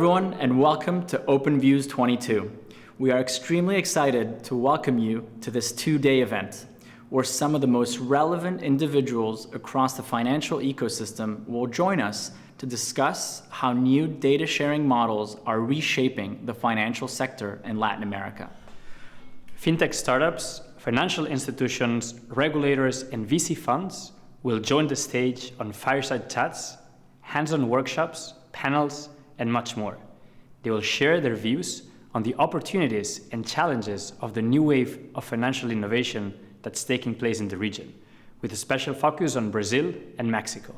everyone, and welcome to Open Views 22. We are extremely excited to welcome you to this two-day event, where some of the most relevant individuals across the financial ecosystem will join us to discuss how new data sharing models are reshaping the financial sector in Latin America. Fintech startups, financial institutions, regulators, and VC funds will join the stage on fireside chats, hands-on workshops, panels, and much more. They will share their views on the opportunities and challenges of the new wave of financial innovation that's taking place in the region, with a special focus on Brazil and Mexico.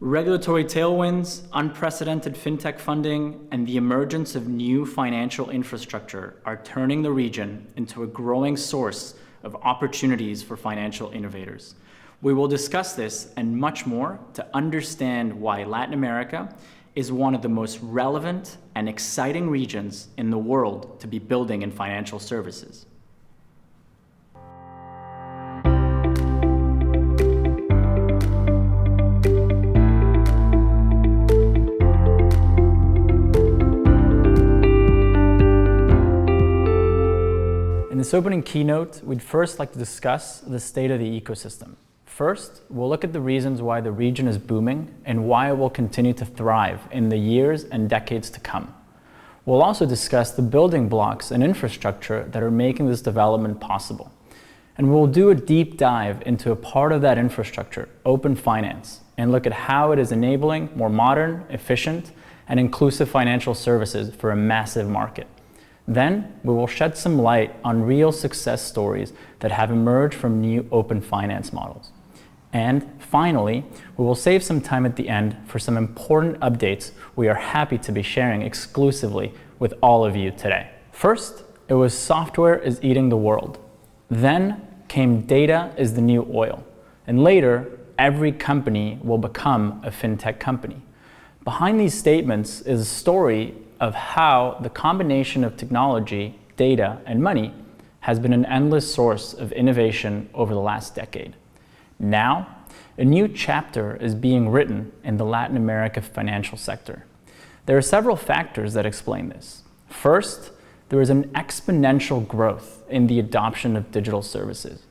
Regulatory tailwinds, unprecedented fintech funding, and the emergence of new financial infrastructure are turning the region into a growing source of opportunities for financial innovators. We will discuss this and much more to understand why Latin America is one of the most relevant and exciting regions in the world to be building in financial services. In this opening keynote, we'd first like to discuss the state of the ecosystem. First, we'll look at the reasons why the region is booming and why it will continue to thrive in the years and decades to come. We'll also discuss the building blocks and infrastructure that are making this development possible. And we'll do a deep dive into a part of that infrastructure, open finance, and look at how it is enabling more modern, efficient, and inclusive financial services for a massive market. Then, we will shed some light on real success stories that have emerged from new open finance models. And finally, we will save some time at the end for some important updates we are happy to be sharing exclusively with all of you today. First, it was software is eating the world. Then came data is the new oil. And later, every company will become a fintech company. Behind these statements is a story of how the combination of technology, data, and money has been an endless source of innovation over the last decade. Now, a new chapter is being written in the Latin America financial sector. There are several factors that explain this. First, there is an exponential growth in the adoption of digital services.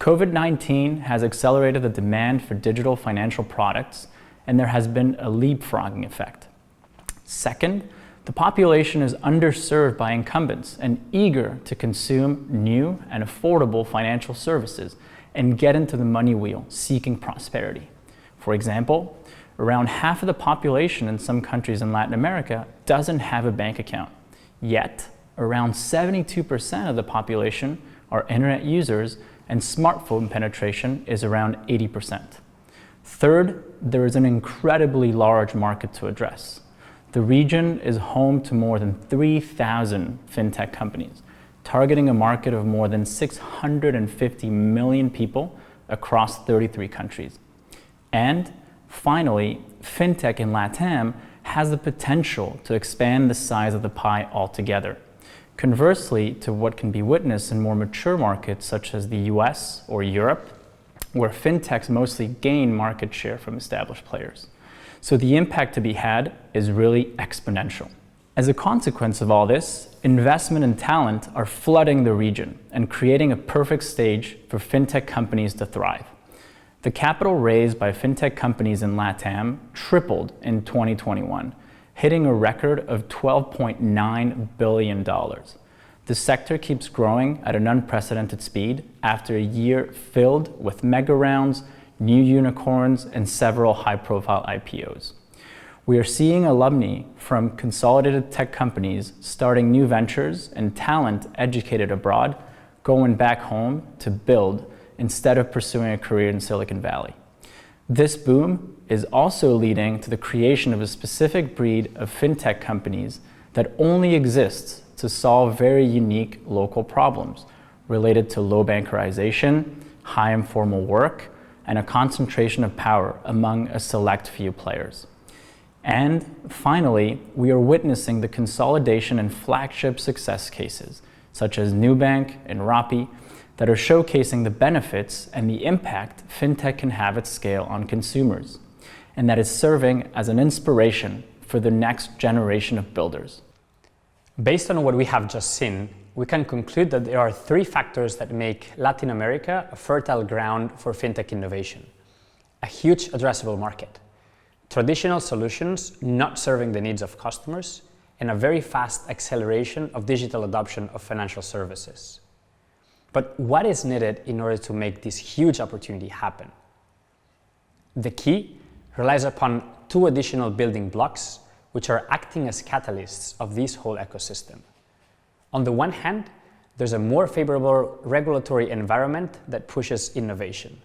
COVID-19 has accelerated the demand for digital financial products, and there has been a leapfrogging effect. Second, the population is underserved by incumbents and eager to consume new and affordable financial services and get into the money wheel seeking prosperity. For example, around half of the population in some countries in Latin America doesn't have a bank account. Yet, around 72% of the population are internet users, and smartphone penetration is around 80%. Third, there is an incredibly large market to address. The region is home to more than 3,000 fintech companies, targeting a market of more than 650 million people across 33 countries. And finally, fintech in LATAM has the potential to expand the size of the pie altogether. Conversely to what can be witnessed in more mature markets such as the US or Europe, where fintechs mostly gain market share from established players. So the impact to be had is really exponential. As a consequence of all this, investment and talent are flooding the region and creating a perfect stage for fintech companies to thrive. The capital raised by fintech companies in LATAM tripled in 2021, hitting a record of $12.9 billion. The sector keeps growing at an unprecedented speed after a year filled with mega rounds, new unicorns, and several high-profile IPOs. We are seeing alumni from consolidated tech companies starting new ventures and talent educated abroad going back home to build instead of pursuing a career in Silicon Valley. This boom is also leading to the creation of a specific breed of fintech companies that only exists to solve very unique local problems related to low bankerization, high informal work, and a concentration of power among a select few players. And finally, we are witnessing the consolidation and flagship success cases, such as Nubank and Rappi, that are showcasing the benefits and the impact fintech can have at scale on consumers, and that is serving as an inspiration for the next generation of builders. Based on what we have just seen, we can conclude that there are three factors that make Latin America a fertile ground for fintech innovation. A huge addressable market, traditional solutions not serving the needs of customers, and a very fast acceleration of digital adoption of financial services. But what is needed in order to make this huge opportunity happen? The key relies upon two additional building blocks which are acting as catalysts of this whole ecosystem. On the one hand, there's a more favorable regulatory environment that pushes innovation.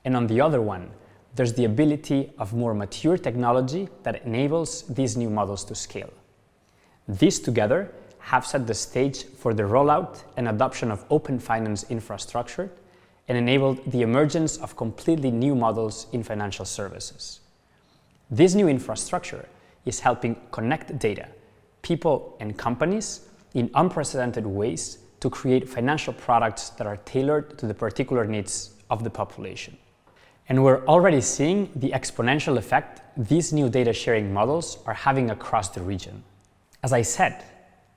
And on the other one, there's the ability of more mature technology that enables these new models to scale. These together have set the stage for the rollout and adoption of open finance infrastructure and enabled the emergence of completely new models in financial services. This new infrastructure is helping connect data, people, and companies in unprecedented ways to create financial products that are tailored to the particular needs of the population. And we're already seeing the exponential effect these new data sharing models are having across the region. As I said,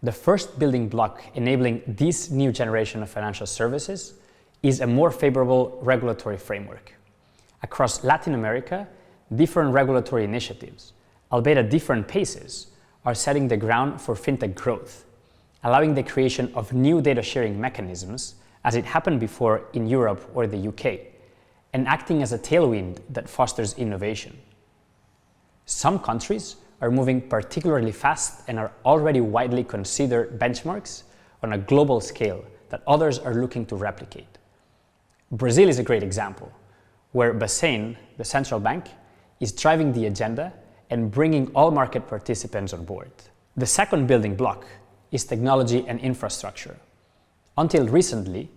the first building block enabling this new generation of financial services is a more favorable regulatory framework. Across Latin America, different regulatory initiatives, albeit at different paces, are setting the ground for fintech growth, allowing the creation of new data sharing mechanisms as it happened before in Europe or the UK, and acting as a tailwind that fosters innovation. Some countries are moving particularly fast and are already widely considered benchmarks on a global scale that others are looking to replicate. Brazil is a great example, where BACEN, the central bank, is driving the agenda and bringing all market participants on board. The second building block is technology and infrastructure. Until recently,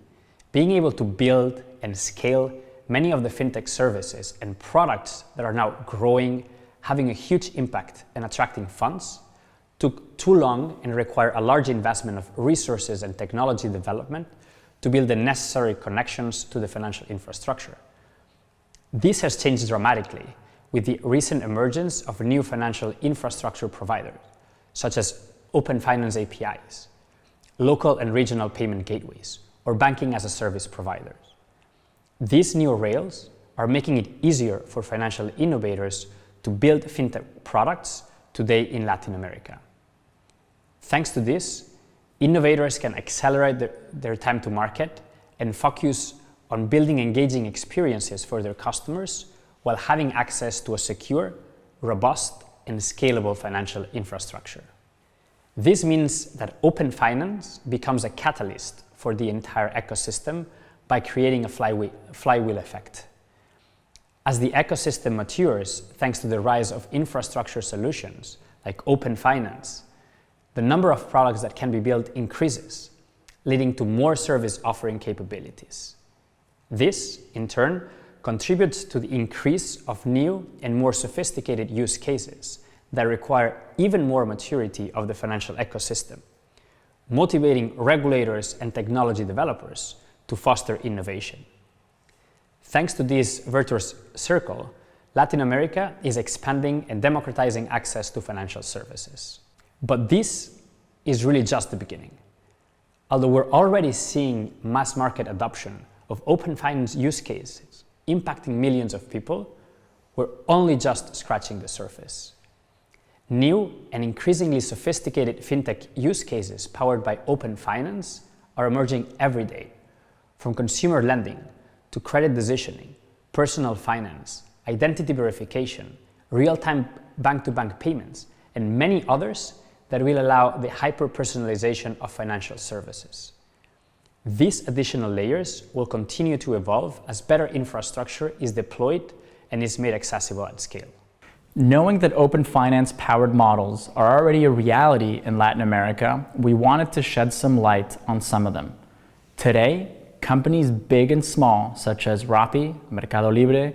being able to build and scale many of the fintech services and products that are now growing, having a huge impact and attracting funds, took too long and required a large investment of resources and technology development to build the necessary connections to the financial infrastructure. This has changed dramatically with the recent emergence of new financial infrastructure providers, such as open finance APIs, local and regional payment gateways, or banking-as-a-service providers. These new rails are making it easier for financial innovators to build fintech products today in Latin America. Thanks to this, innovators can accelerate their time to market and focus on building engaging experiences for their customers while having access to a secure, robust, and scalable financial infrastructure. This means that open finance becomes a catalyst for the entire ecosystem by creating a flywheel effect. As the ecosystem matures, thanks to the rise of infrastructure solutions like open finance, the number of products that can be built increases, leading to more service offering capabilities. This, in turn, contributes to the increase of new and more sophisticated use cases that require even more maturity of the financial ecosystem, motivating regulators and technology developers to foster innovation. Thanks to this virtuous circle, Latin America is expanding and democratizing access to financial services. But this is really just the beginning. Although we're already seeing mass market adoption of open finance use cases impacting millions of people, we're only just scratching the surface. New and increasingly sophisticated fintech use cases powered by open finance are emerging every day, from consumer lending to credit decisioning, personal finance, identity verification, real-time bank-to-bank payments, and many others that will allow the hyper-personalization of financial services. These additional layers will continue to evolve as better infrastructure is deployed and is made accessible at scale. Knowing that open finance-powered models are already a reality in Latin America, we wanted to shed some light on some of them. Today, companies big and small, such as Rappi, Mercado Libre,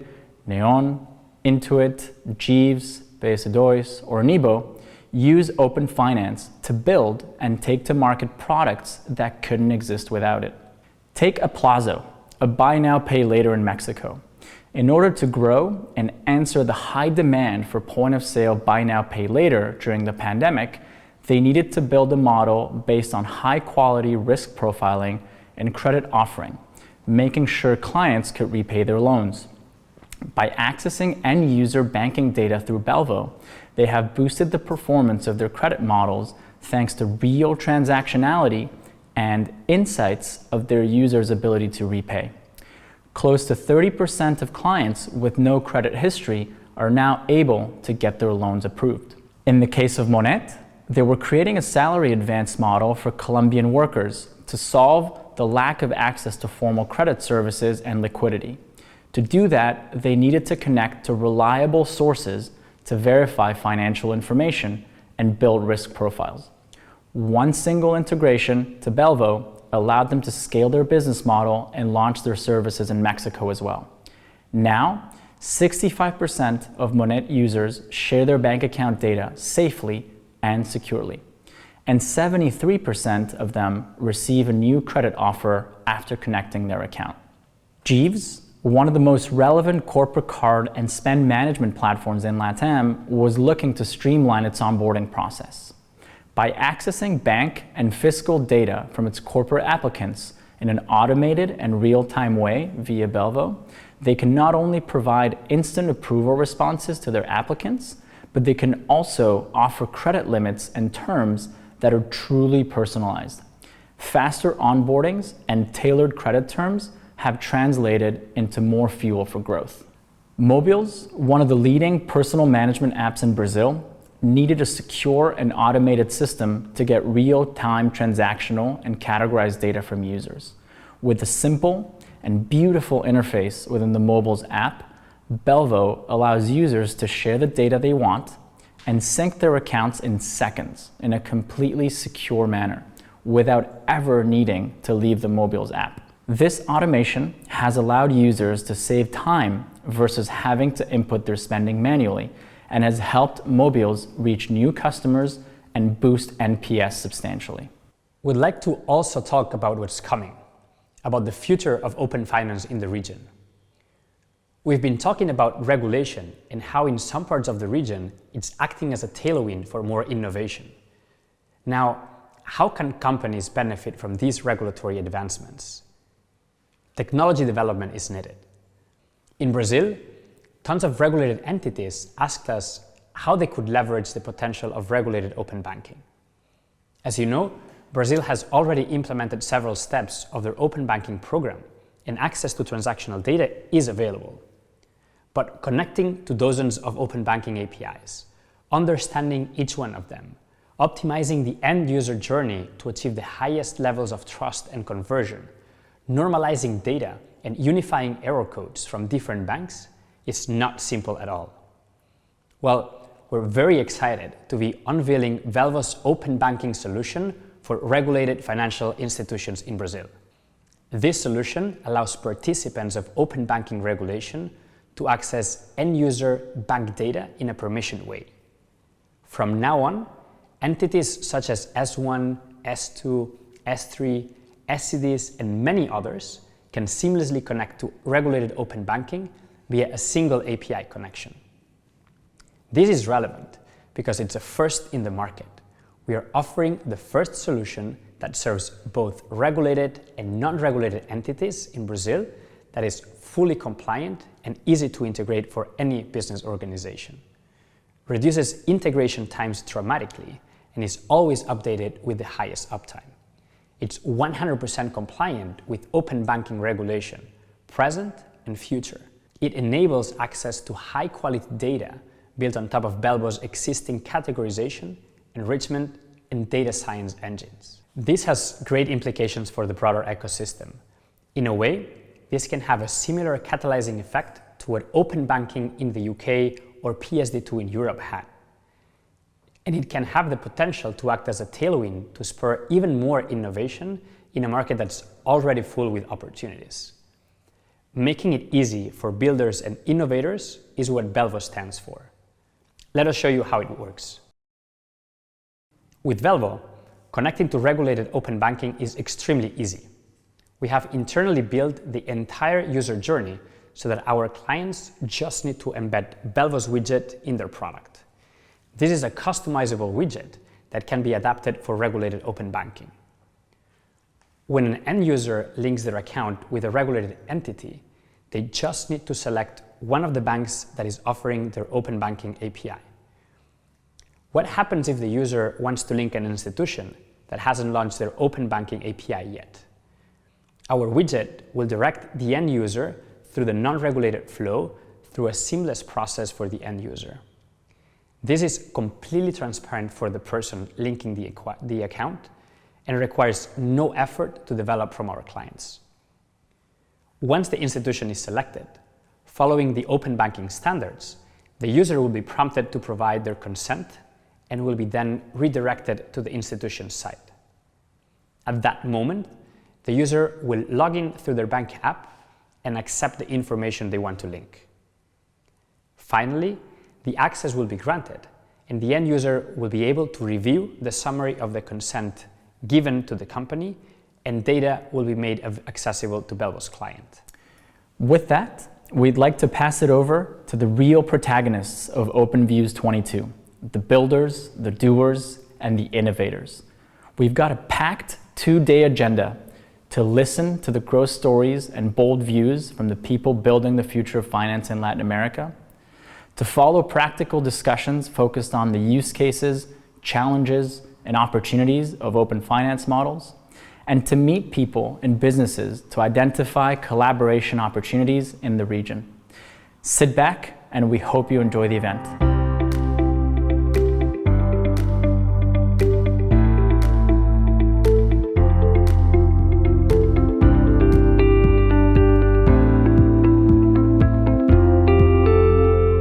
Neon, Intuit, Jeeves, PS2, or Nibo, use open finance to build and take to market products that couldn't exist without it. Take Aplazo, a buy now pay later in Mexico. In order to grow and answer the high demand for point-of-sale buy now, pay later during the pandemic, they needed to build a model based on high-quality risk profiling and credit offering, making sure clients could repay their loans. By accessing end-user banking data through Belvo, they have boosted the performance of their credit models thanks to real transactionality and insights of their users' ability to repay. Close to 30% of clients with no credit history are now able to get their loans approved. In the case of Monet, they were creating a salary advance model for Colombian workers to solve the lack of access to formal credit services and liquidity. To do that, they needed to connect to reliable sources to verify financial information and build risk profiles. One single integration to Belvo allowed them to scale their business model and launch their services in Mexico as well. Now, 65% of Monet users share their bank account data safely and securely, and 73% of them receive a new credit offer after connecting their account. Jeeves, one of the most relevant corporate card and spend management platforms in LATAM, was looking to streamline its onboarding process. By accessing bank and fiscal data from its corporate applicants in an automated and real-time way via Belvo, they can not only provide instant approval responses to their applicants, but they can also offer credit limits and terms that are truly personalized. Faster onboardings and tailored credit terms have translated into more fuel for growth. Mobiles, one of the leading personal management apps in Brazil, needed a secure and automated system to get real-time transactional and categorized data from users. With a simple and beautiful interface within the Mobiles app, Belvo allows users to share the data they want and sync their accounts in seconds in a completely secure manner without ever needing to leave the Mobiles app. This automation has allowed users to save time versus having to input their spending manually, and has helped Mobiles reach new customers and boost NPS substantially. We'd like to also talk about what's coming, about the future of open finance in the region. We've been talking about regulation and how in some parts of the region it's acting as a tailwind for more innovation. Now, how can companies benefit from these regulatory advancements? Technology development is needed. In Brazil, tons of regulated entities asked us how they could leverage the potential of regulated open banking. As you know, Brazil has already implemented several steps of their open banking program, and access to transactional data is available. But connecting to dozens of open banking APIs, understanding each one of them, optimizing the end user journey to achieve the highest levels of trust and conversion, normalizing data and unifying error codes from different banks is not simple at all. Well, we're very excited to be unveiling Belvo's open banking solution for regulated financial institutions in Brazil. This solution allows participants of open banking regulation to access end-user bank data in a permissioned way. From now on, entities such as S1, S2, S3, SCDs, and many others can seamlessly connect to regulated open banking via a single API connection. This is relevant because it's a first in the market. We are offering the first solution that serves both regulated and non-regulated entities in Brazil that is fully compliant and easy to integrate for any business organization, reduces integration times dramatically, and is always updated with the highest uptime. It's 100% compliant with open banking regulation, present and future. It enables access to high-quality data built on top of Belvo's existing categorization, enrichment, and data science engines. This has great implications for the broader ecosystem. In a way, this can have a similar catalyzing effect to what open banking in the UK or PSD2 in Europe had. And it can have the potential to act as a tailwind to spur even more innovation in a market that's already full with opportunities. Making it easy for builders and innovators is what Belvo stands for. Let us show you how it works. With Belvo, connecting to regulated open banking is extremely easy. We have internally built the entire user journey so that our clients just need to embed Belvo's widget in their product. This is a customizable widget that can be adapted for regulated open banking. When an end user links their account with a regulated entity, they just need to select one of the banks that is offering their open banking API. What happens if the user wants to link an institution that hasn't launched their open banking API yet? Our widget will direct the end user through the non-regulated flow through a seamless process for the end user. This is completely transparent for the person linking the account and requires no effort to develop from our clients. Once the institution is selected, following the open banking standards, the user will be prompted to provide their consent and will be then redirected to the institution's site. At that moment, the user will log in through their bank app and accept the information they want to link. Finally, the access will be granted, and the end user will be able to review the summary of the consent given to the company, and data will be made accessible to Belvo's client. With that, we'd like to pass it over to the real protagonists of OpenViews 22, the builders, the doers, and the innovators. We've got a packed 2-day agenda to listen to the growth stories and bold views from the people building the future of finance in Latin America, to follow practical discussions focused on the use cases, challenges, and opportunities of open finance models, and to meet people and businesses to identify collaboration opportunities in the region. Sit back, and we hope you enjoy the event.